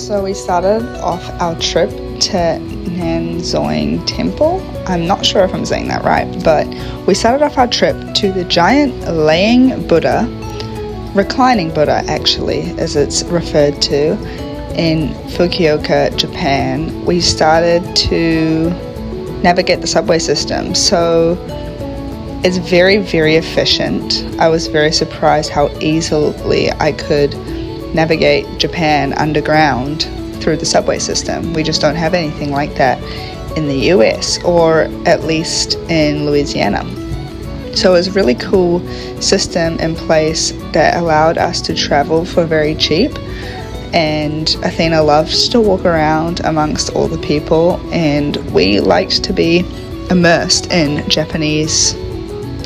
So we started off our trip to Nanzoin temple. I'm not sure if I'm saying that right, but we started off our trip to the giant laying Buddha, reclining Buddha actually, as it's referred to, in Fukuoka, Japan. We started to navigate the subway system, so it's very, very efficient. I was very surprised how easily I could navigate Japan underground through the subway system. We just don't have anything like that in the US, or at least in Louisiana. So it was a really cool system in place that allowed us to travel for very cheap. And Athena loved to walk around amongst all the people, and we liked to be immersed in Japanese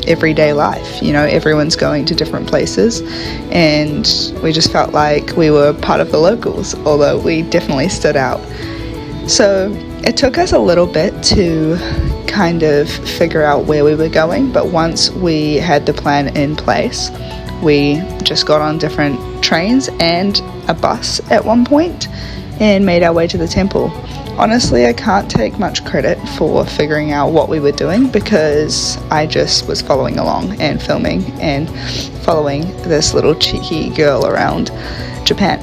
everyday life. You know, everyone's going to different places, and we just felt like we were part of the locals, although we definitely stood out. So it took us a little bit to kind of figure out where we were going, but once we had the plan in place, we just got on different trains and a bus at one point and made our way to the temple. Honestly, I can't take much credit for figuring out what we were doing, because I just was following along and filming and following this little cheeky girl around Japan.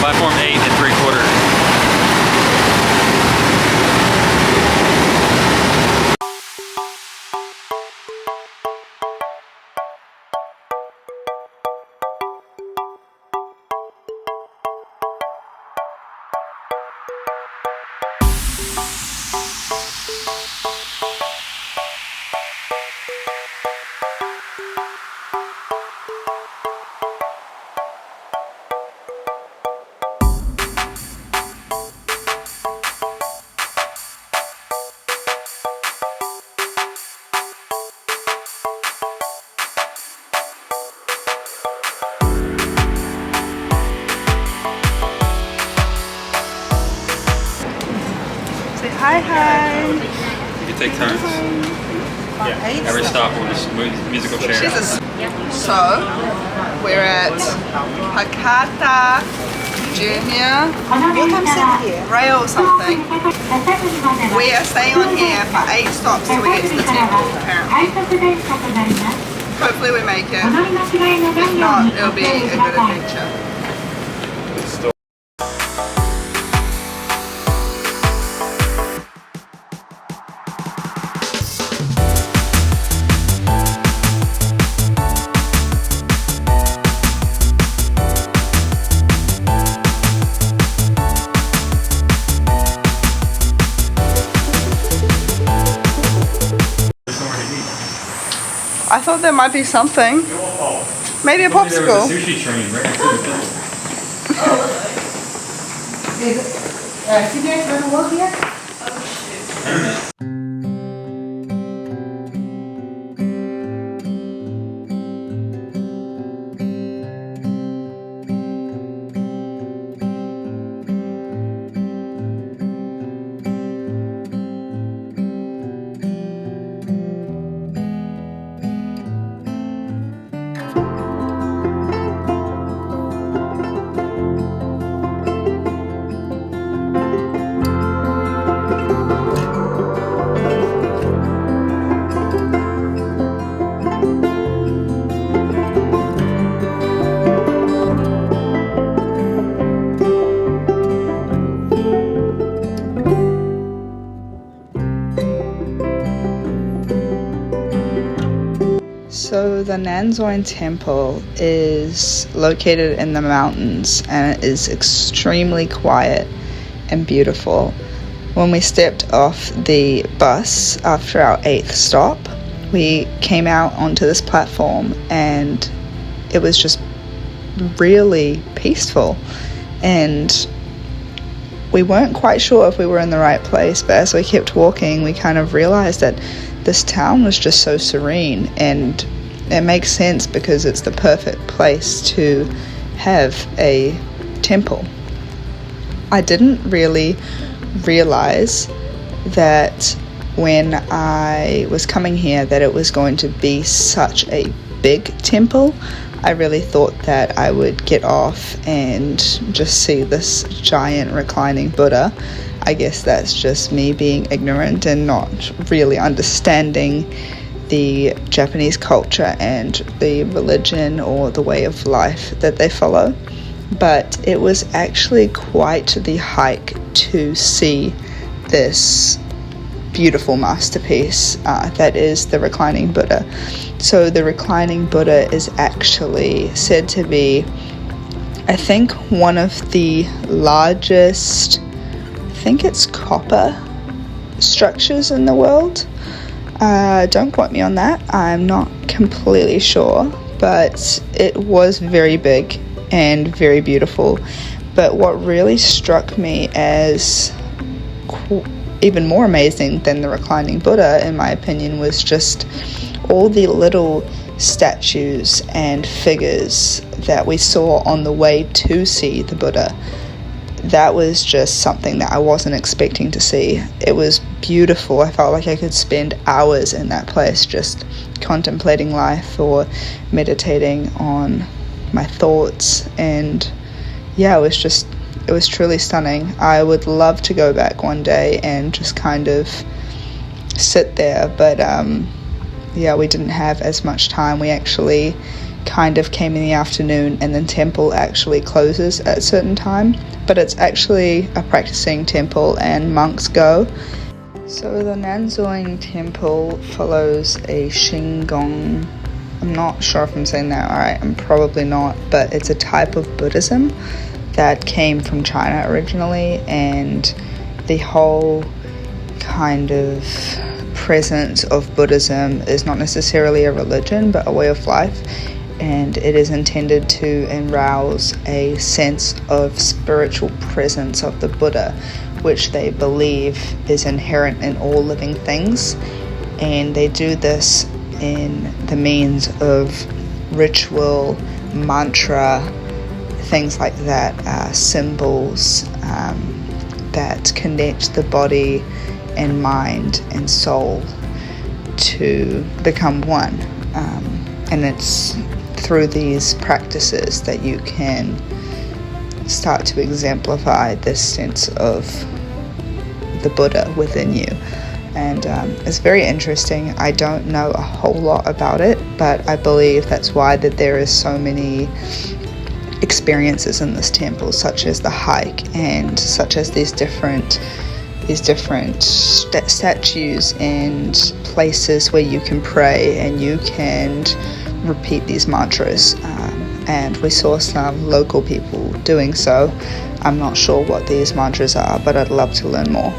Platform 8 and 3/4. Hi. You can take turns. Yeah. Every stop will just move musical chair. So we're at Hakata Junior Rail something. We are staying on here for 8 stops till we get to the temple, apparently. Hopefully we make it. If not, it'll be a good adventure. I thought there might be something. Maybe a popsicle. There was a sushi train right next to the Can you guys work here? So the Nanzoin temple is located in the mountains, and it is extremely quiet and beautiful. When we stepped off the bus after our 8th stop, we came out onto this platform, and it was just really peaceful, and we weren't quite sure if we were in the right place, but as we kept walking, we kind of realized that this town was just so serene, and it makes sense because it's the perfect place to have a temple. I didn't really realize that when I was coming here that it was going to be such a big temple. I really thought that I would get off and just see this giant reclining Buddha. I guess that's just me being ignorant and not really understanding the Japanese culture and the religion or the way of life that they follow. But it was actually quite the hike to see this beautiful masterpiece that is the reclining Buddha. So the reclining Buddha is actually said to be, I think, one of the largest, I think it's copper structures in the world. Don't quote me on that, I'm not completely sure, but it was very big and very beautiful. But what really struck me as even more amazing than the reclining Buddha, in my opinion, was just all the little statues and figures that we saw on the way to see the Buddha. That was just something that I wasn't expecting to see. It was beautiful. I felt like I could spend hours in that place just contemplating life or meditating on my thoughts, and yeah, it was truly stunning. I would love to go back one day and just kind of sit there, but yeah, we didn't have as much time. We actually kind of came in the afternoon, and the temple actually closes at a certain time, but it's actually a practicing temple and monks go. So the Nanzoin temple follows a Shingon, I'm not sure if I'm saying that right, I'm probably not, but it's a type of Buddhism that came from China originally, and the whole kind of presence of Buddhism is not necessarily a religion but a way of life, and it is intended to arouse a sense of spiritual presence of the Buddha, which they believe is inherent in all living things. And they do this in the means of ritual, mantra, things like that, symbols that connect the body and mind and soul to become one. And it's through these practices that you can start to exemplify this sense of the Buddha within you. And it's very interesting. I don't know a whole lot about it, but I believe that's why that there is so many experiences in this temple, such as the hike and such as these different statues and places where you can pray and you can repeat these mantras. And we saw some local people doing so. I'm not sure what these mantras are, but I'd love to learn more.